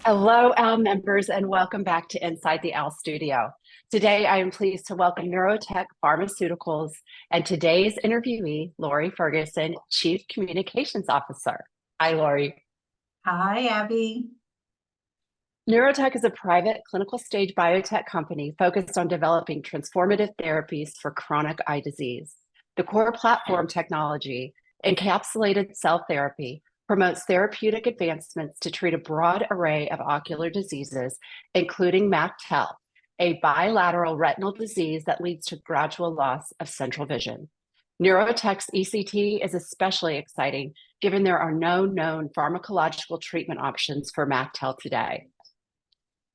Hello, OWL members, and welcome back to Inside the OWL Studio. Today, I am pleased to welcome Neurotech Pharmaceuticals and today's interviewee, Laurie Ferguson, Chief Communications Officer. Hi, Laurie. Hi, Abby. Neurotech is a private clinical stage biotech company focused on developing transformative therapies for chronic eye disease. The core platform technology, encapsulated cell therapy, promotes therapeutic advancements to treat a broad array of ocular diseases, including MACTEL, a bilateral retinal disease that leads to gradual loss of central vision. Neurotech's ECT is especially exciting given there are no known pharmacological treatment options for MACTEL today.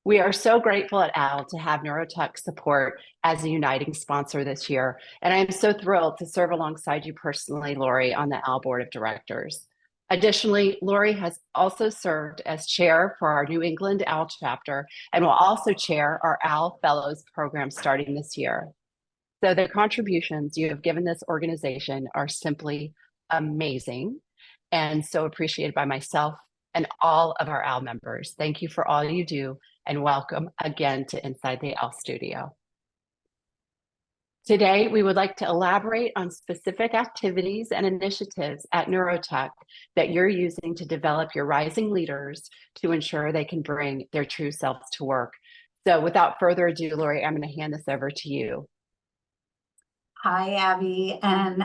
We are so grateful at OWL to have Neurotech support as a uniting sponsor this year, and I am so thrilled to serve alongside you personally, Laurie, on the OWL Board of Directors. Additionally, Laurie has also served as chair for our New England OWL chapter and will also chair our OWL Fellows program starting this year. So the contributions you have given this organization are simply amazing and so appreciated by myself and all of our OWL members. Thank you for all you do, and welcome again to Inside the OWL Studio. Today, we would like to elaborate on specific activities and initiatives at Neurotech that you're using to develop your rising leaders to ensure they can bring their true selves to work. So without further ado, Laurie, I'm going to hand this over to you. Hi, Abby, and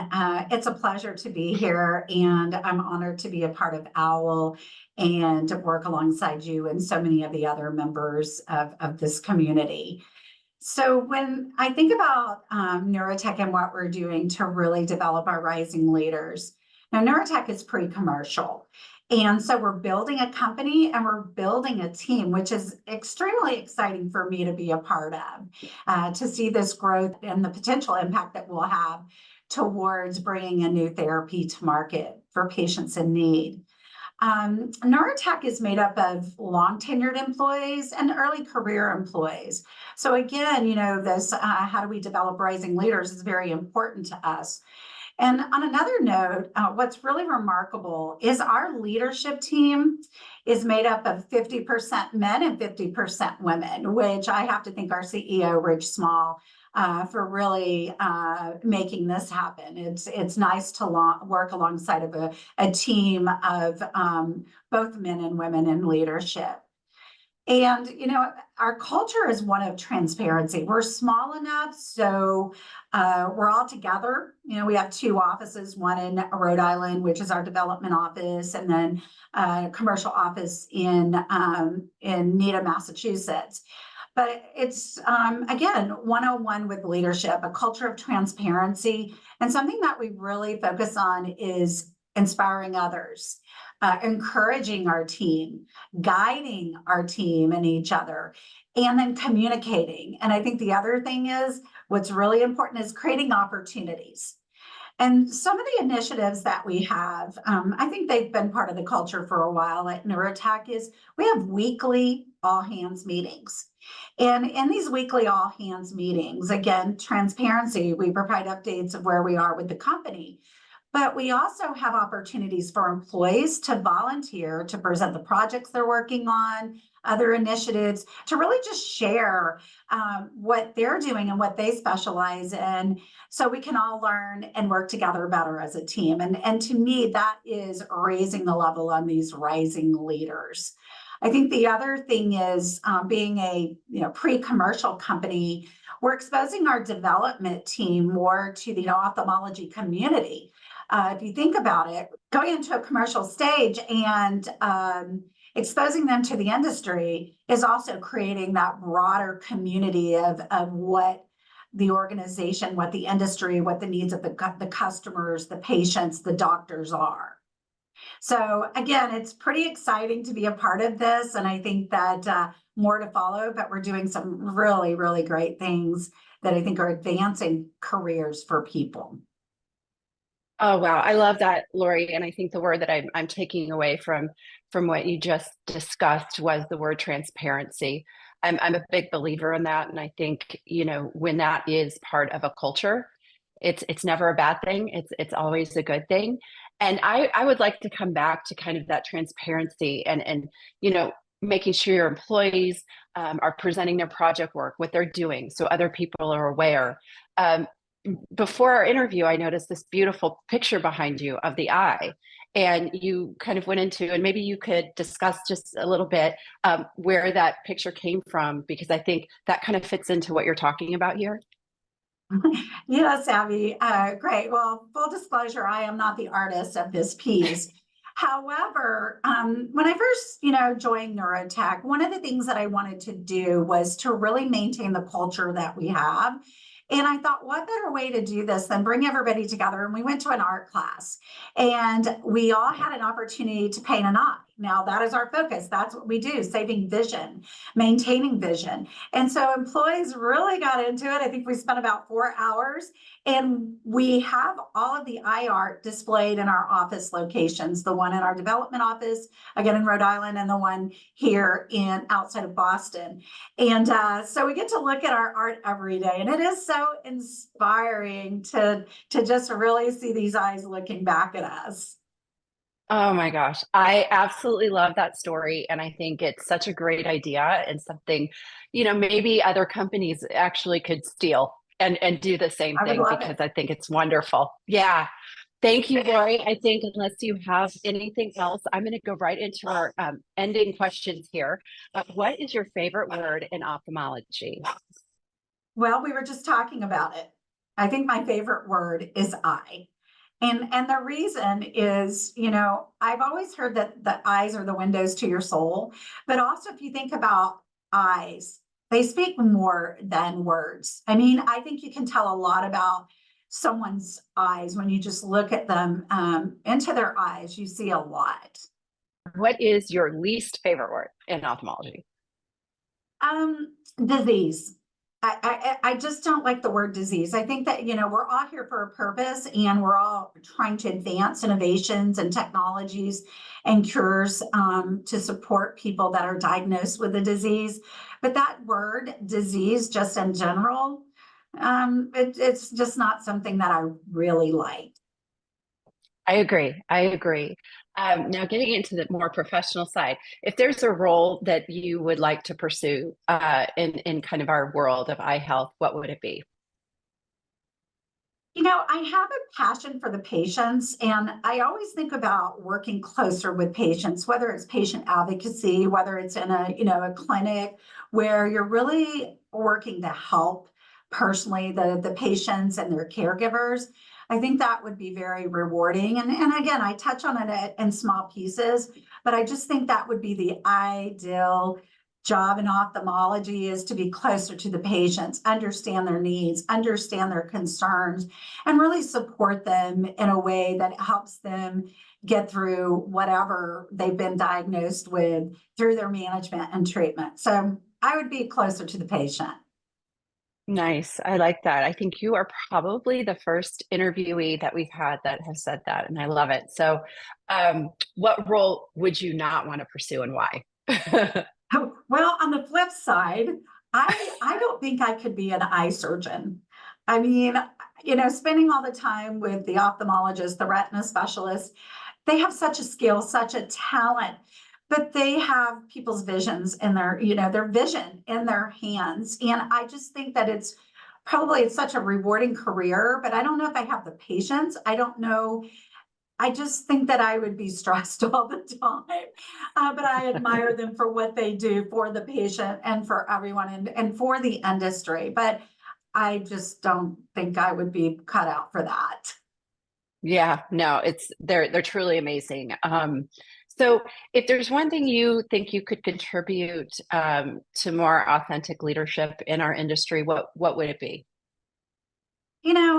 it's a pleasure to be here, and I'm honored to be a part of OWL and to work alongside you and so many of the other members of this community. So when I think about Neurotech and what we're doing to really develop our rising leaders, now Neurotech is pre-commercial. And so we're building a company and we're building a team, which is extremely exciting for me to be a part of, to see this growth and the potential impact that we'll have towards bringing a new therapy to market for patients in need. Neurotech is made up of long tenured employees and early career employees. So again, this how do we develop rising leaders is very important to us. And on another note, what's really remarkable is our leadership team is made up of 50% men and 50% women, which I have to thank our CEO, Rich Small, for really making this happen. It's nice to work alongside of a team of both men and women in leadership. And, our culture is one of transparency. We're small enough, so we're all together. We have two offices, one in Rhode Island, which is our development office, and then a commercial office in Needham, Massachusetts. But it's, again, 101 with leadership, a culture of transparency. And something that we really focus on is inspiring others, encouraging our team, guiding our team and each other, and then communicating. And I think the other thing is what's really important is creating opportunities. And some of the initiatives that we have, I think they've been part of the culture for a while at Neurotech, is we have weekly all hands meetings. And in these weekly all hands meetings, again, transparency, we provide updates of where we are with the company. But we also have opportunities for employees to volunteer, to present the projects they're working on, other initiatives, to really just share what they're doing and what they specialize in, so we can all learn and work together better as a team. And to me, that is raising the level on these rising leaders. I think the other thing is being a pre-commercial company, we're exposing our development team more to the ophthalmology community. If you think about it, going into a commercial stage and exposing them to the industry is also creating that broader community of what the organization, what the industry, what the needs of the customers, the patients, the doctors are. So again, it's pretty exciting to be a part of this. And I think that more to follow, but we're doing some really, really great things that I think are advancing careers for people. Oh, wow. I love that, Laurie. And I think the word that I'm taking away from what you just discussed was the word transparency. I'm a big believer in that. And I think, when that is part of a culture, it's never a bad thing. It's always a good thing. And I would like to come back to kind of that transparency and making sure your employees are presenting their project work, what they're doing, so other people are aware. Um, Before our interview, I noticed this beautiful picture behind you of the eye. And you kind of went into, and maybe you could discuss just a little bit where that picture came from, because I think that kind of fits into what you're talking about here. Yes, Abby. Great. Well, full disclosure, I am not the artist of this piece. However, when I first, joined Neurotech, one of the things that I wanted to do was to really maintain the culture that we have. And I thought, what better way to do this than bring everybody together? And we went to an art class and we all had an opportunity to paint an eye. Now, that is our focus. That's what we do, saving vision, maintaining vision. And so employees really got into it. I think we spent about 4 hours, and we have all of the eye art displayed in our office locations, the one in our development office, again in Rhode Island, and the one here in outside of Boston. And so we get to look at our art every day, and it is so inspiring to just really see these eyes looking back at us. Oh my gosh, I absolutely love that story. And I think it's such a great idea and something, maybe other companies actually could steal and do the same I would thing, love because it. I think it's wonderful. Yeah. Thank you, Laurie. I think unless you have anything else, I'm going to go right into our ending questions here. What is your favorite word in ophthalmology? Well, we were just talking about it. I think my favorite word is I. And the reason is, I've always heard that the eyes are the windows to your soul, but also if you think about eyes, they speak more than words. I mean, I think you can tell a lot about someone's eyes when you just look at them, into their eyes, you see a lot. What is your least favorite word in ophthalmology? Disease. I just don't like the word disease. I think that, we're all here for a purpose and we're all trying to advance innovations and technologies and cures to support people that are diagnosed with a disease. But that word disease, just in general, it's just not something that I really like. I agree. I agree. Now, getting into the more professional side, if there's a role that you would like to pursue in kind of our world of eye health, what would it be? I have a passion for the patients, and I always think about working closer with patients, whether it's patient advocacy, whether it's in a clinic where you're really working to help personally the patients and their caregivers. I think that would be very rewarding. And again, I touch on it in small pieces, but I just think that would be the ideal job in ophthalmology, is to be closer to the patients, understand their needs, understand their concerns, and really support them in a way that helps them get through whatever they've been diagnosed with through their management and treatment. So I would be closer to the patient. Nice. I like that. I think you are probably the first interviewee that we've had that has said that, and I love it. So, what role would you not want to pursue and why? Oh, well, on the flip side, I don't think I could be an eye surgeon. I mean, spending all the time with the ophthalmologist, the retina specialist, they have such a skill, such a talent, but they have people's visions in their vision in their hands. And I just think that it's such a rewarding career, but I don't know if I have the patience. I don't know. I just think that I would be stressed all the time. But I admire them for what they do for the patient and for everyone, and for the industry. But I just don't think I would be cut out for that. Yeah, no, they're truly amazing. So if there's one thing you think you could contribute to more authentic leadership in our industry, what would it be?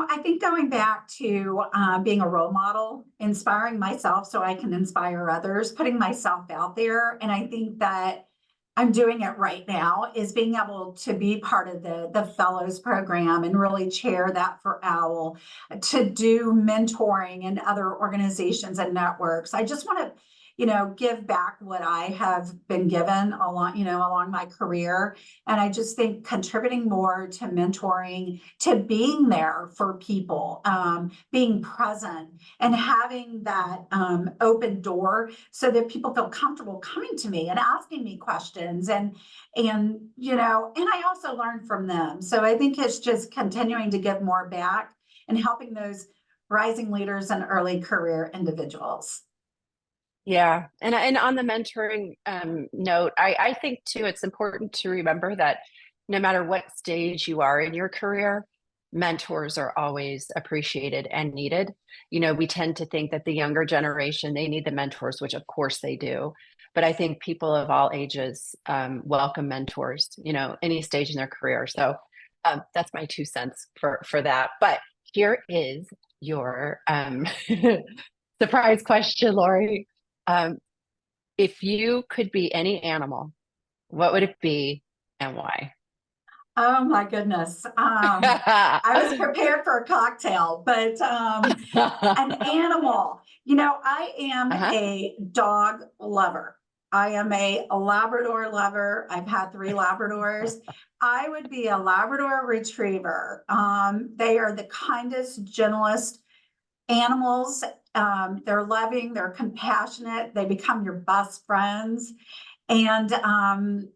I think going back to being a role model, inspiring myself so I can inspire others, putting myself out there. And I think that I'm doing it right now, is being able to be part of the fellows program and really chair that for OWL, to do mentoring in other organizations and networks. I just want to give back what I have been given along my career. And I just think contributing more to mentoring, to being there for people, being present and having that open door so that people feel comfortable coming to me and asking me questions and I also learn from them. So I think it's just continuing to give more back and helping those rising leaders and early career individuals. Yeah. And on the mentoring note, I think too, it's important to remember that no matter what stage you are in your career, mentors are always appreciated and needed. We tend to think that the younger generation, they need the mentors, which of course they do. But I think people of all ages welcome mentors, any stage in their career. So that's my 2 cents for that. But here is your surprise question, Laurie. If you could be any animal, what would it be and why? Oh my goodness. I was prepared for a cocktail, but an animal. I am Uh-huh. a dog lover. I am a Labrador lover. I've had 3 Labradors. I would be a Labrador retriever. They are the kindest, gentlest animals. They're loving, they're compassionate, they become your best friends. And I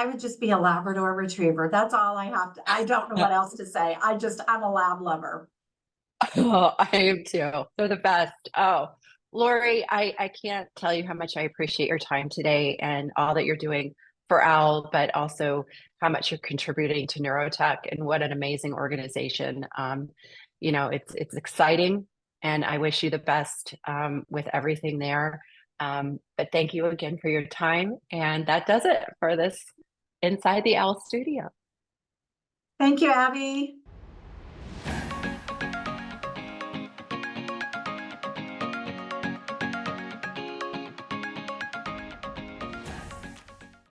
would just be a Labrador retriever. That's all I have to, I don't know what else to say. I'm a lab lover. Oh, I am too. They're the best. Oh, Lori, I can't tell you how much I appreciate your time today and all that you're doing for OWL, but also how much you're contributing to Neurotech and what an amazing organization. It's exciting, and I wish you the best with everything there. But thank you again for your time, and that does it for this Inside the OWL studio. Thank you, Abby.